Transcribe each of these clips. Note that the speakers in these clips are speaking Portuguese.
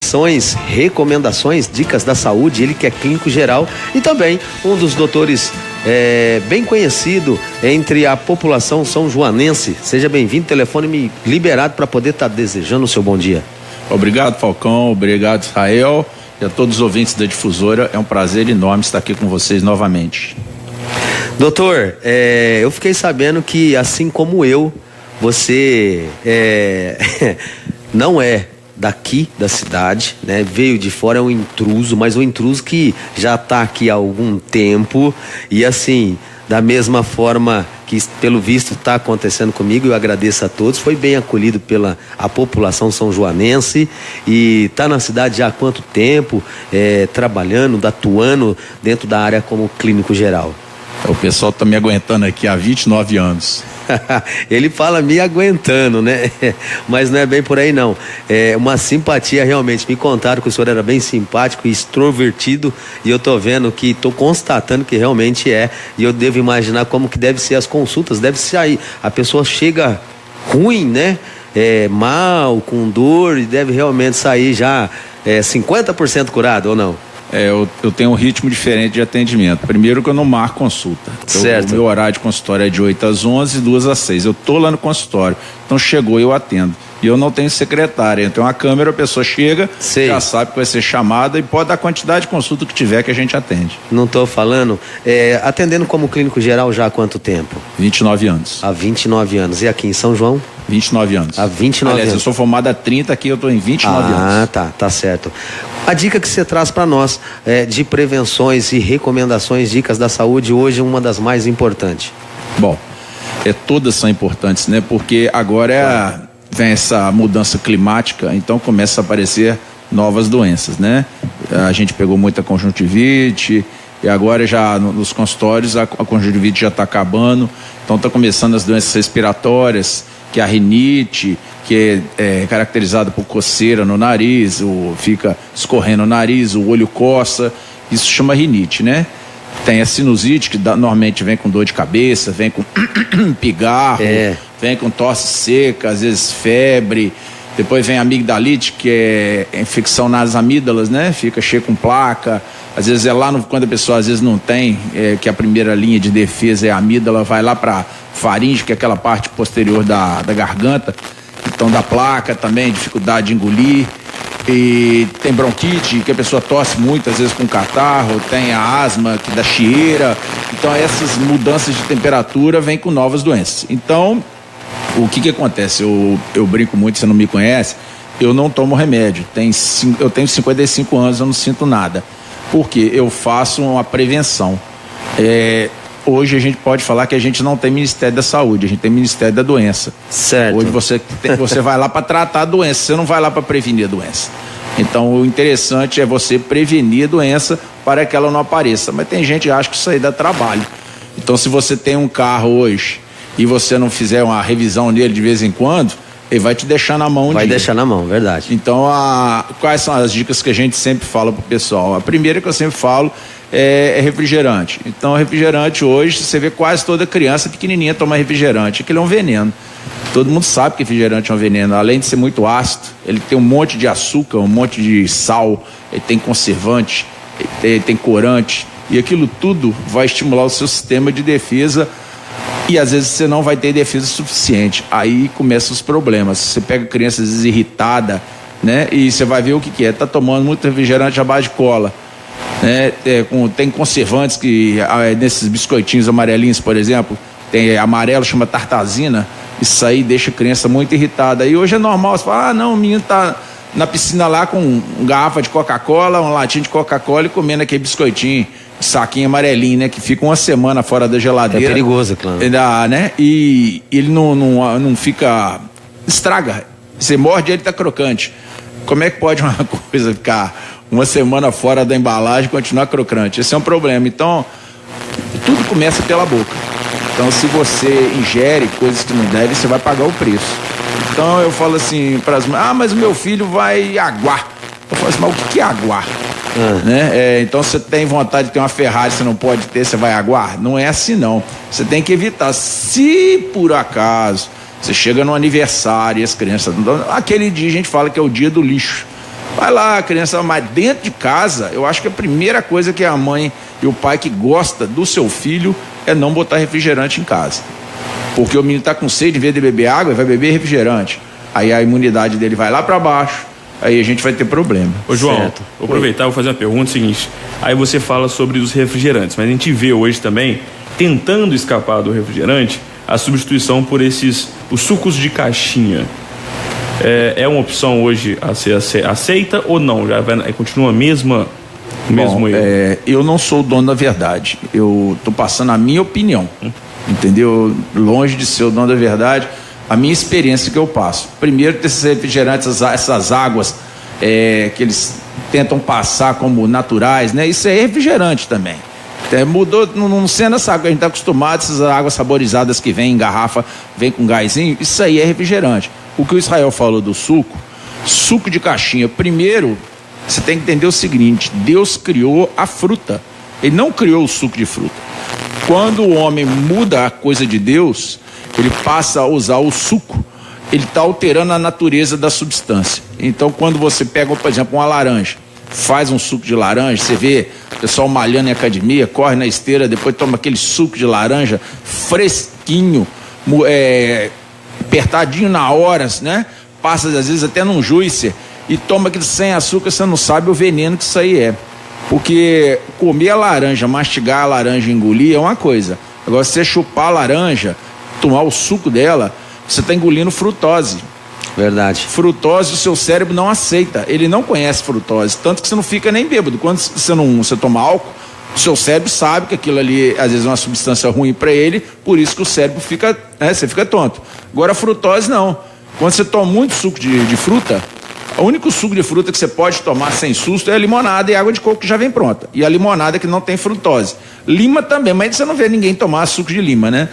prevenções, recomendações, dicas da saúde, ele que é clínico geral e também um dos doutores bem conhecido entre a população são joanense. Seja bem-vindo, telefone liberado para poder estar desejando o seu bom dia. Obrigado, Falcão, obrigado, Israel, e a todos os ouvintes da Difusora, é um prazer enorme estar aqui com vocês novamente. Doutor, eu fiquei sabendo que, assim como eu, você não é daqui da cidade, né? Veio de fora, é um intruso, mas um intruso que já está aqui há algum tempo e assim, da mesma forma que pelo visto está acontecendo comigo, eu agradeço a todos, foi bem acolhido pela a população são-joanense e está na cidade já há quanto tempo, trabalhando, atuando dentro da área como clínico geral? O pessoal está me aguentando aqui há 29 anos. Ele fala me aguentando, né? Mas não é bem por aí não. É uma simpatia realmente. Me contaram que o senhor era bem simpático e extrovertido e eu tô vendo que, tô constatando que realmente é. E eu devo imaginar como que deve ser as consultas. Deve sair, a pessoa chega ruim, né? Mal, com dor e deve realmente sair já 50% curado ou não? Eu tenho um ritmo diferente de atendimento. Primeiro que eu não marco consulta. Certo. O meu horário de consultório é de 8 às 11 e 2 às 6. Eu tô lá no consultório. Então chegou, eu atendo. E eu não tenho secretária. Eu tenho uma câmera, a pessoa chega, já sabe que vai ser chamada e pode dar a quantidade de consulta que tiver que a gente atende. Não tô falando. Atendendo como clínico geral já há quanto tempo? 29 anos. Há 29 anos. E aqui em São João? 29 anos. Há 29 Aliás, anos. eu sou formado há 30, aqui eu tô em 29 anos. Tá certo. A dica que você traz para nós de prevenções e recomendações, dicas da saúde, hoje uma das mais importantes. Bom, todas são importantes, né? Porque agora vem essa mudança climática, então começa a aparecer novas doenças, né? A gente pegou muita conjuntivite e agora já nos consultórios a conjuntivite já está acabando, então está começando as doenças respiratórias, que é a rinite, que é caracterizada por coceira no nariz, fica escorrendo o nariz, o olho coça, isso chama rinite, né? Tem a sinusite, que normalmente vem com dor de cabeça, vem com pigarro, vem com tosse seca, às vezes febre. Depois vem a amigdalite, que é infecção nas amígdalas, né? Fica cheio com placa. Às vezes quando a pessoa às vezes não tem, que a primeira linha de defesa é a amígdala, vai lá para faringe, que é aquela parte posterior da garganta. Então da placa também, dificuldade de engolir. E tem bronquite, que a pessoa tosse muito, às vezes com catarro, tem a asma, que dá chieira. Então essas mudanças de temperatura vêm com novas doenças. Então, o que acontece? Eu brinco muito, você não me conhece, eu não tomo remédio. Eu tenho 55 anos, eu não sinto nada. Porque eu faço uma prevenção. Hoje a gente pode falar que a gente não tem Ministério da Saúde, a gente tem Ministério da Doença. Certo. Hoje você vai lá para tratar a doença, você não vai lá para prevenir a doença. Então o interessante é você prevenir a doença para que ela não apareça. Mas tem gente que acha que isso aí dá trabalho. Então se você tem um carro hoje e você não fizer uma revisão nele de vez em quando, ele vai te deixar na mão. Vai deixar na mão, verdade. Então quais são as dicas que a gente sempre fala pro pessoal? A primeira que eu sempre falo é refrigerante. Então refrigerante hoje, você vê quase toda criança pequenininha toma refrigerante, aquilo é um veneno. Todo mundo sabe que refrigerante é um veneno, além de ser muito ácido, ele tem um monte de açúcar, um monte de sal, ele tem conservante, ele tem corante, e aquilo tudo vai estimular o seu sistema de defesa e às vezes você não vai ter defesa suficiente. Aí começam os problemas. Você pega criança às vezes irritada, né? E você vai ver o que é. Tá tomando muito refrigerante à base de cola, né? Tem conservantes que nesses biscoitinhos amarelinhos, por exemplo, tem amarelo, chama tartazina. Isso aí deixa a criança muito irritada. E hoje é normal, você fala, não, o menino tá na piscina lá com uma garrafa de Coca-Cola, um latinho de Coca-Cola e comendo aquele biscoitinho, saquinho amarelinho, né? Que fica uma semana fora da geladeira. É perigoso, claro. Né? E ele não fica... Estraga. Você morde, ele tá crocante. Como é que pode uma coisa ficar uma semana fora da embalagem e continuar crocante? Esse é um problema. Então, tudo começa pela boca. Então, se você ingere coisas que não deve, você vai pagar o preço. Então, eu falo assim para as mães, mas o meu filho vai aguar. Eu falo assim, mas o que é aguar? Né? Então, você tem vontade de ter uma Ferrari, você não pode ter, você vai aguar? Não é assim, não. Você tem que evitar. Se, por acaso, você chega no aniversário e as crianças... Aquele dia a gente fala que é o dia do lixo. Vai lá, a criança, mas dentro de casa, eu acho que a primeira coisa que a mãe e o pai que gosta do seu filho é não botar refrigerante em casa. Porque o menino está com sede, em vez de beber água, ele vai beber refrigerante. Aí a imunidade dele vai lá para baixo, aí a gente vai ter problema. Ô João, vou aproveitar, vou fazer uma pergunta, seguinte, aí você fala sobre os refrigerantes, mas a gente vê hoje também, tentando escapar do refrigerante, a substituição por os sucos de caixinha. É uma opção hoje a ser aceita ou não? Continua o mesmo erro? Eu não sou o dono da verdade. Eu tô passando a minha opinião. Entendeu? Longe de ser o dono da verdade, a minha experiência que eu passo. Primeiro, esses refrigerantes, essas águas que eles tentam passar como naturais, né? Isso é refrigerante também. Mudou, não sendo essa água, a gente está acostumado, essas águas saborizadas que vem em garrafa, vem com gásinho, isso aí é refrigerante. O que o Israel falou do suco de caixinha, primeiro, você tem que entender o seguinte, Deus criou a fruta, ele não criou o suco de fruta. Quando o homem muda a coisa de Deus, ele passa a usar o suco, ele está alterando a natureza da substância. Então, quando você pega, por exemplo, uma laranja, faz um suco de laranja, você vê o pessoal malhando em academia, corre na esteira, depois toma aquele suco de laranja fresquinho, apertadinho na horas, né? Passa às vezes até num juicer e toma aquele sem açúcar, você não sabe o veneno que isso aí é. Porque comer a laranja, mastigar a laranja e engolir é uma coisa. Agora, você chupar a laranja, tomar o suco dela, você está engolindo frutose. Verdade. Frutose o seu cérebro não aceita, ele não conhece frutose, tanto que você não fica nem bêbado. Quando você toma álcool, o seu cérebro sabe que aquilo ali às vezes é uma substância ruim para ele, por isso que o cérebro fica, você fica tonto. Agora a frutose não. Quando você toma muito suco de fruta, o único suco de fruta que você pode tomar sem susto é a limonada e água de coco que já vem pronta. E a limonada que não tem frutose. Lima também, mas você não vê ninguém tomar suco de lima, né?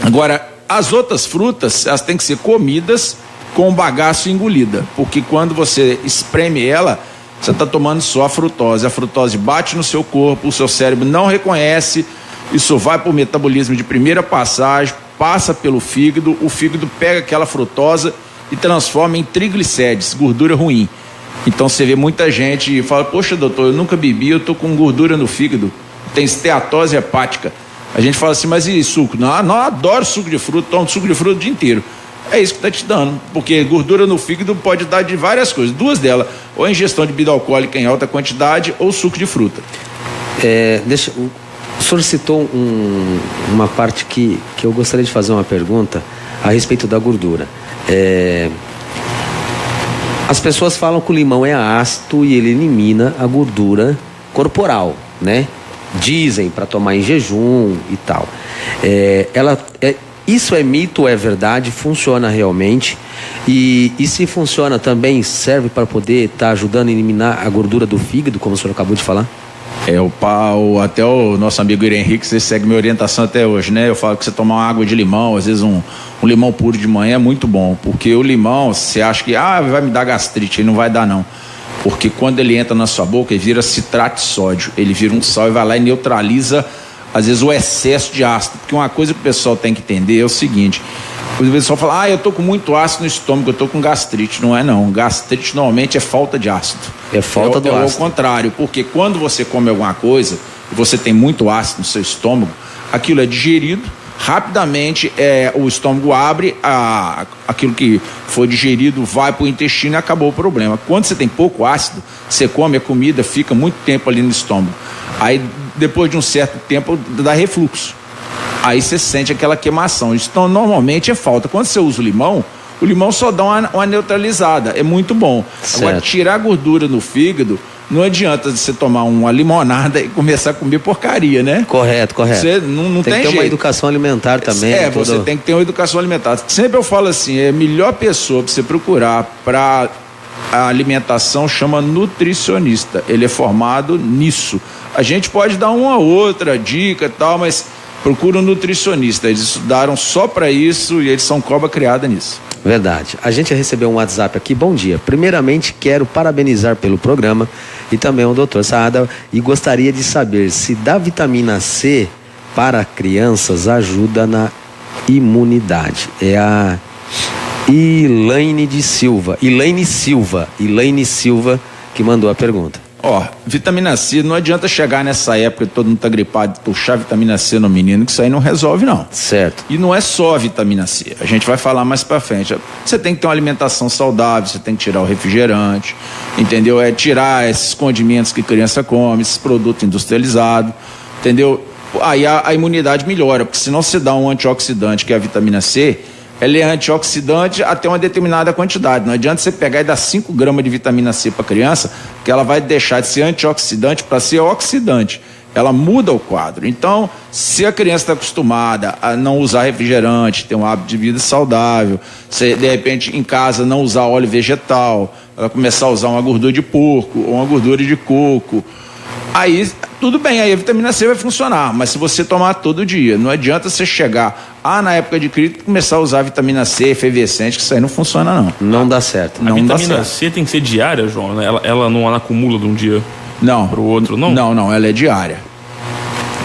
Agora, as outras frutas, elas têm que ser comidas com bagaço engolida, porque quando você espreme ela, você está tomando só a frutose bate no seu corpo, o seu cérebro não reconhece, isso vai para o metabolismo de primeira passagem, passa pelo fígado, o fígado pega aquela frutose e transforma em triglicérides, gordura ruim. Então você vê muita gente e fala, poxa doutor, eu nunca bebi, eu tô com gordura no fígado, tem esteatose hepática. A gente fala assim, mas e suco? Não, adoro suco de fruta, tomo suco de fruta o dia inteiro. É isso que está te dando, porque gordura no fígado pode dar de várias coisas, duas delas, ou ingestão de bebida alcoólica em alta quantidade ou suco de fruta. O senhor citou uma parte que eu gostaria de fazer uma pergunta a respeito da gordura. As pessoas falam que o limão é ácido e ele elimina a gordura corporal, né? Dizem para tomar em jejum e tal. Isso é mito ou é verdade? Funciona realmente? E se funciona também, serve para poder estar ajudando a eliminar a gordura do fígado, como o senhor acabou de falar? Até o nosso amigo Irene Henrique, você segue minha orientação até hoje, né? Eu falo que você tomar uma água de limão, às vezes um limão puro de manhã é muito bom, porque o limão, você acha que vai me dar gastrite, ele não vai dar não. Porque quando ele entra na sua boca, ele vira citrato de sódio, ele vira um sal e vai lá e neutraliza às vezes o excesso de ácido, porque uma coisa que o pessoal tem que entender é o seguinte, o pessoal fala, eu tô com muito ácido no estômago, eu tô com gastrite. Não é não, gastrite normalmente é falta de ácido. É falta do ácido. É o contrário, porque quando você come alguma coisa e você tem muito ácido no seu estômago, aquilo é digerido, rapidamente o estômago abre, aquilo que foi digerido vai para o intestino e acabou o problema. Quando você tem pouco ácido, você come a comida, fica muito tempo ali no estômago. Aí depois de um certo tempo dá refluxo. Aí você sente aquela queimação. Então normalmente é falta. Quando você usa o limão só dá uma neutralizada. É muito bom. Certo. Agora, tirar a gordura no fígado, não adianta você tomar uma limonada e começar a comer porcaria, né? Correto. Você não tem que ter jeito. uma educação alimentar também. Você tem que ter uma educação alimentar. Sempre eu falo assim, a melhor pessoa para você procurar para a alimentação chama nutricionista. Ele é formado nisso. A gente pode dar uma outra dica e tal, mas procura um nutricionista. Eles estudaram só para isso e eles são cobra criada nisso. Verdade. A gente recebeu um WhatsApp aqui. Bom dia. Primeiramente, quero parabenizar pelo programa e também ao Dr. Saada e gostaria de saber se dar vitamina C para crianças ajuda na imunidade. Elaine Silva que mandou a pergunta. Vitamina C, não adianta chegar nessa época que todo mundo tá gripado e puxar vitamina C no menino, que isso aí não resolve não. Certo. E não é só a vitamina C, a gente vai falar mais pra frente. Você tem que ter uma alimentação saudável, você tem que tirar o refrigerante, entendeu? Tirar esses condimentos que criança come, esses produtos industrializados, entendeu? Aí a imunidade melhora, porque senão você dá um antioxidante, que é a vitamina C, ela é antioxidante até uma determinada quantidade. Não adianta você pegar e dar 5 gramas de vitamina C para a criança, que ela vai deixar de ser antioxidante para ser oxidante. Ela muda o quadro. Então, se a criança está acostumada a não usar refrigerante, ter um hábito de vida saudável, se de repente em casa não usar óleo vegetal, ela começar a usar uma gordura de porco ou uma gordura de coco, aí tudo bem, aí a vitamina C vai funcionar, mas se você tomar todo dia, não adianta você chegar na época de crise começar a usar vitamina C efervescente, que isso aí não funciona não. Não dá certo. A vitamina C tem que ser diária, João, né? Ela não acumula de um dia para o outro, não? Não, ela é diária.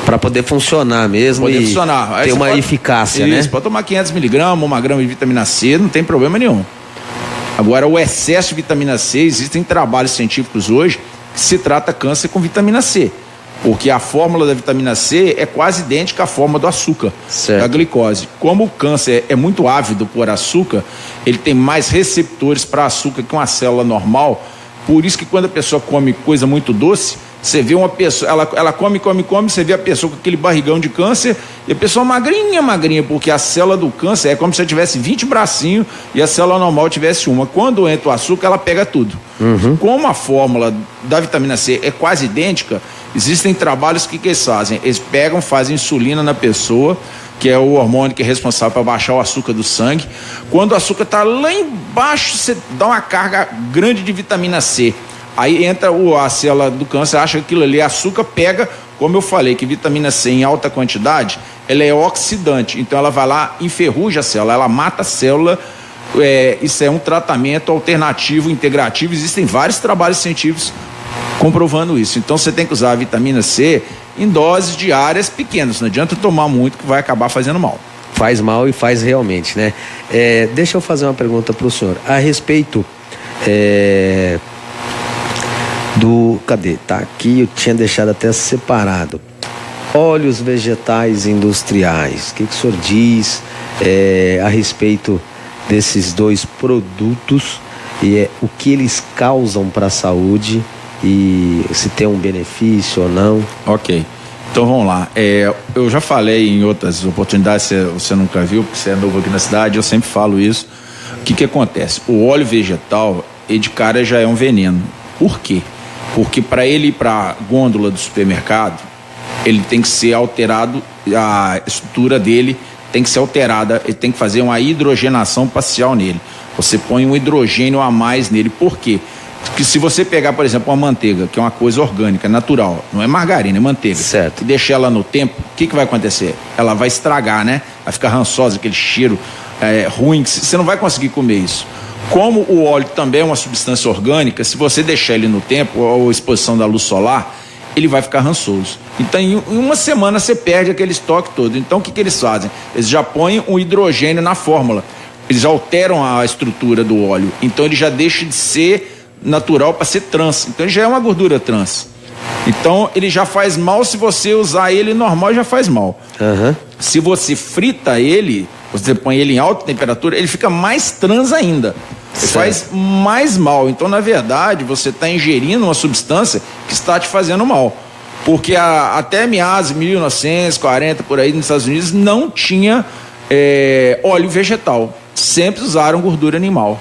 Para poder funcionar mesmo funcionar. Ter uma eficácia, né? Isso, pode tomar 500 miligramas, 1 grama de vitamina C, não tem problema nenhum. Agora, o excesso de vitamina C, existem trabalhos científicos hoje que se trata câncer com vitamina C. Porque a fórmula da vitamina C é quase idêntica à fórmula do açúcar, da glicose. Como o câncer é muito ávido por açúcar, ele tem mais receptores para açúcar que uma célula normal. Por isso que quando a pessoa come coisa muito doce, você vê uma pessoa, ela come, você vê a pessoa com aquele barrigão de câncer e a pessoa magrinha, porque a célula do câncer é como se ela tivesse 20 bracinhos e a célula normal tivesse uma. Quando entra o açúcar, ela pega tudo. Como a fórmula da vitamina C é quase idêntica, existem trabalhos que eles fazem. Eles fazem insulina na pessoa, que é o hormônio que é responsável para baixar o açúcar do sangue. Quando o açúcar está lá embaixo, você dá uma carga grande de vitamina C. Aí entra a célula do câncer, acha que aquilo ali é açúcar, pega, como eu falei, que vitamina C em alta quantidade, ela é oxidante. Então ela vai lá, enferruja a célula, ela mata a célula. Isso é um tratamento alternativo, integrativo. Existem vários trabalhos científicos comprovando isso. Então você tem que usar a vitamina C em doses diárias pequenas. Não adianta tomar muito, que vai acabar fazendo mal. Faz mal e faz realmente, né? Deixa eu fazer uma pergunta para o senhor. A respeito cadê? Tá aqui, eu tinha deixado até separado. Óleos vegetais industriais. O que o senhor diz a respeito desses dois produtos e o que eles causam para a saúde e se tem um benefício ou não? Ok. Então vamos lá. Eu já falei em outras oportunidades, você nunca viu, porque você é novo aqui na cidade, eu sempre falo isso. O que acontece? O óleo vegetal, ele de cara já é um veneno. Por quê? Porque para ele ir para a gôndola do supermercado, ele tem que ser alterado, a estrutura dele tem que ser alterada, ele tem que fazer uma hidrogenação parcial nele. Você põe um hidrogênio a mais nele. Por quê? Porque se você pegar, por exemplo, uma manteiga, que é uma coisa orgânica, natural, não é margarina, é manteiga, certo, e deixar ela no tempo, o que vai acontecer? Ela vai estragar, né? Vai ficar rançosa, aquele cheiro ruim, você não vai conseguir comer isso. Como o óleo também é uma substância orgânica, se você deixar ele no tempo, ou a exposição da luz solar, ele vai ficar rançoso. Então, em uma semana você perde aquele estoque todo. Então, o que eles fazem? Eles já põem um hidrogênio na fórmula. Eles alteram a estrutura do óleo. Então, ele já deixa de ser natural para ser trans. Então, ele já é uma gordura trans. Então, ele já faz mal. Se você usar ele normal, já faz mal. Se você frita ele, você põe ele em alta temperatura, ele fica mais trans ainda. Ele faz mais mal. Então, na verdade, você está ingerindo uma substância que está te fazendo mal. Porque até meados de 1940, por aí nos Estados Unidos, não tinha óleo vegetal. Sempre usaram gordura animal.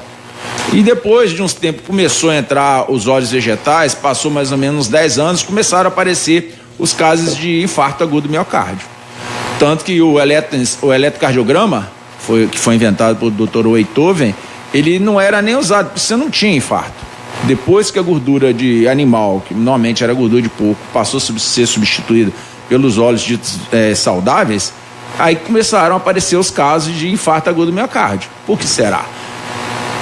E depois de uns tempos começou a entrar os óleos vegetais, passou mais ou menos uns 10 anos, começaram a aparecer os casos de infarto agudo do miocárdio. Tanto que o eletrocardiograma, que foi inventado pelo Dr. Weithoven, ele não era nem usado, porque você não tinha infarto. Depois que a gordura de animal, que normalmente era gordura de porco, passou a ser substituída pelos óleos ditos saudáveis, aí começaram a aparecer os casos de infarto agudo do miocárdio. Por que será?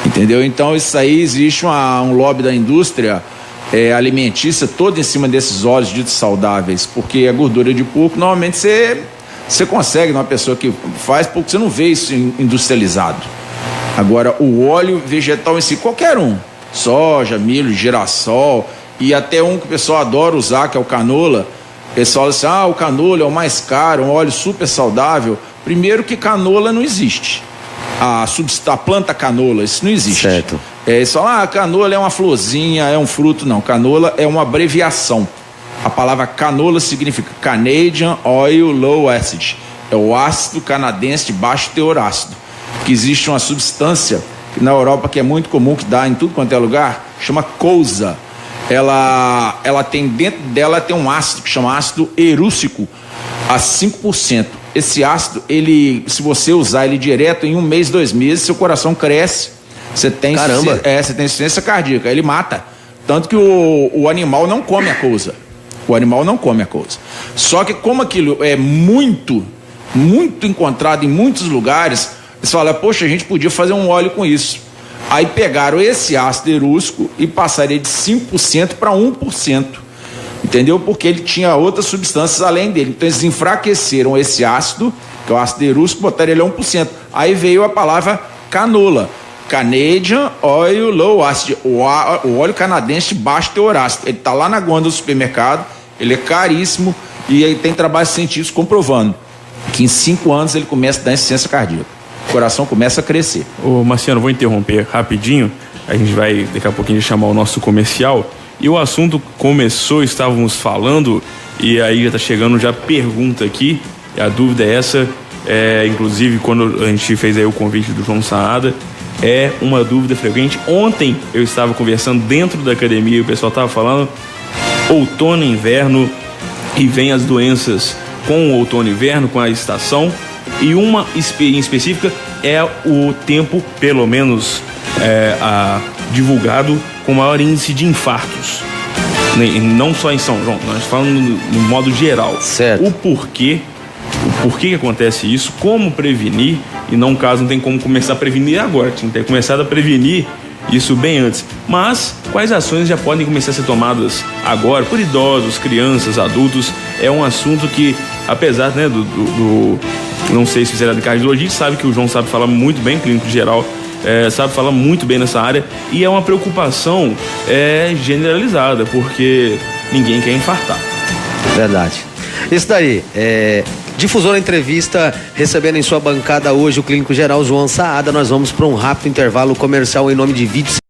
Entendeu? Então isso aí existe um lobby da indústria alimentícia todo em cima desses óleos ditos saudáveis, porque a gordura de porco normalmente você consegue numa pessoa que faz, porque você não vê isso industrializado. Agora, o óleo vegetal em si, qualquer um, soja, milho, girassol, e até um que o pessoal adora usar, que é o canola. O pessoal fala assim, o canola é o mais caro, um óleo super saudável. Primeiro que canola não existe. A planta canola, isso não existe. Certo. Eles falam, canola é uma florzinha, é um fruto. Não, canola é uma abreviação. A palavra canola significa Canadian Oil Low Acid. É o ácido canadense de baixo teor ácido. Que existe uma substância que na Europa que é muito comum, que dá em tudo quanto é lugar, chama colza. Ela tem dentro dela tem um ácido que chama ácido erúcico a 5%. Esse ácido, se você usar ele direto em 1 mês, 2 meses, seu coração cresce. Você tem insuficiência cardíaca, ele mata. Tanto que o animal não come a couza. O animal não come a couza. Só que como aquilo é muito encontrado em muitos lugares, eles falam, poxa, a gente podia fazer um óleo com isso. Aí pegaram esse ácido erúcico e passaram ele de 5% para 1%. Entendeu? Porque ele tinha outras substâncias além dele. Então eles enfraqueceram esse ácido, que é o ácido erúcico, botaram ele a 1%. Aí veio a palavra canola. Canadian Oil Low Acid, o óleo canadense de baixo teor ácido. Ele está lá na gôndola do supermercado, ele é caríssimo e aí tem trabalhos científicos comprovando que em 5 anos ele começa a dar insuficiência cardíaca. O coração começa a crescer. Ô Marciano, vou interromper rapidinho. A gente vai daqui a pouquinho chamar o nosso comercial. E o assunto começou, estávamos falando, e aí já está chegando já pergunta aqui. A dúvida é essa, inclusive quando a gente fez aí o convite do João Saada, é uma dúvida frequente. Ontem eu estava conversando dentro da academia, o pessoal estava falando outono e inverno, e vem as doenças com o outono e inverno, com a estação, e uma em específica é o tempo, pelo menos divulgado, com maior índice de infartos. Não só em São João, nós falamos no modo geral. Certo. O porquê que acontece isso, como prevenir, e não caso não tem como começar a prevenir agora, tinha que ter começado a prevenir isso bem antes. Mas quais ações já podem começar a ser tomadas agora por idosos, crianças, adultos? É um assunto que, apesar, né, não sei se será de cardiologia, sabe que o João sabe falar muito bem, clínico geral, sabe falar muito bem nessa área, e é uma preocupação generalizada, porque ninguém quer infartar. Verdade. Isso daí, Difusora Entrevista, recebendo em sua bancada hoje o clínico geral João Saada. Nós vamos para um rápido intervalo comercial em nome de Vídeos